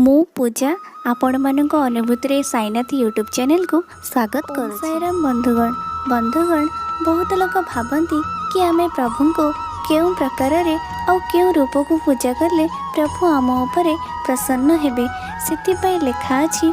मु पूजा आपण मानक अनुभूति साईनाथ यूट्यूब चैनल को स्वागत कर साईराम बंधुगण बहुत लोग भावती कि आमे प्रभु को क्यों प्रकार रे आउ क्यों रूप को पूजा करले प्रभु आम उपरे प्रसन्न हेबे। से लिखा अछि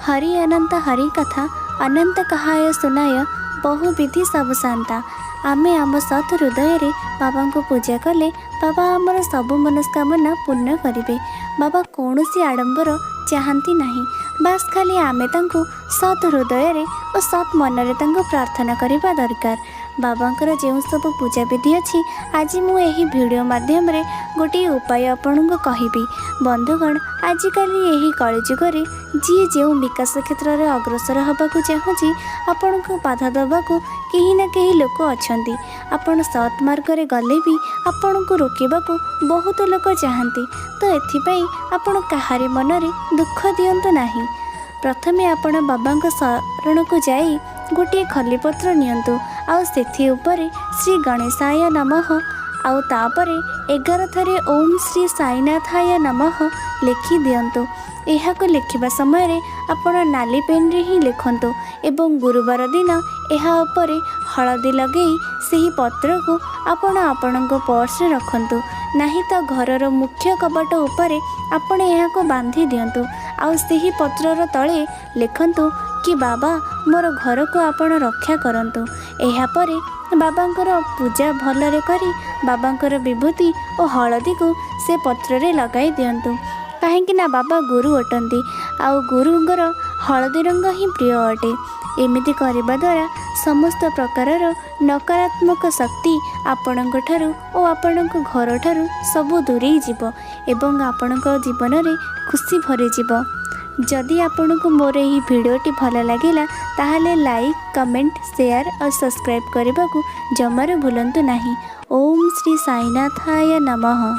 हरि अनंत हरि कथा अनंत कहाय सुनाय बहु विधि सब शांता। आमे आम सत हृदय रे बाबा को पूजा कले बाबा आमर सब मनस्कामना पूर्ण करिवे। बाबा कौनसी आडंबर चाहती नहीं, बास खाली आमे तांको सत हृदय रे और सत मन रे तांको प्रार्थना करिबा दरकार। बाबांकर जो सब पूजा विधि अच्छी आज मु एही वीडियो माध्यम रे गोटे उपाय आपन को कहिबी। बंधुगण आजिकल यही कलिजुग रे जी जो विकास क्षेत्र में अग्रसर होबाकू चाहूँगी आपण को बाधा दबाकू कहीं ना कहीं लोक अच्छी। आपण सत मार्ग रे गले भी आपण को रोकबाकू बहुत लोक चाहती, तो एथिपाई आपण काहारी मन रे दुख दियंतु नाही। प्रथमे आपण बाबा शरण को जाई गोटे खलीपत्र नियंतु आउ सेथि उपरे श्री गणेशाय नमः आउ तापरे 11 थरे ओम श्री साईनाथाय नमः लिखि दियंतु। एहाको लिखिबा समय रे आपण नाली पेन रे ही लिखंतु एवं गुरुवार दिन एहा उपरे हलदी लगेई सेही पत्र को आपण आपणक पर्स रे रखंतु, नहीं तो घरर मुख्य कबाट उपरे आपण एहाको बांधी दियंतु आउ सेही पत्रर तले लिखंतु कि बाबा मोर घर को आपण रक्षा करंतु। एहा परे बाबांकर पूजा भलरे करी बाबांकर विभूति और हलदी को से पत्र रे लगाई दियंतु। कहीं ना बाबा गुरु अटंती आउ गुरुंगर हलदी रंग ही प्रिय अटे। एमिति करबा द्वारा समस्त प्रकारर नकारात्मक शक्ति आपणक ठारू और आपणक घर ठारू सबु दूरे जीव एवं आपणक जीवन रे खुशी भरी जीव। जदि आपको मोर यही भिडियोटी भल लगिला ताहले लाइक कमेंट शेयर और सब्सक्राइब करने को जमार भूलंतु नहीं। ओम श्री साईनाथाय नमः।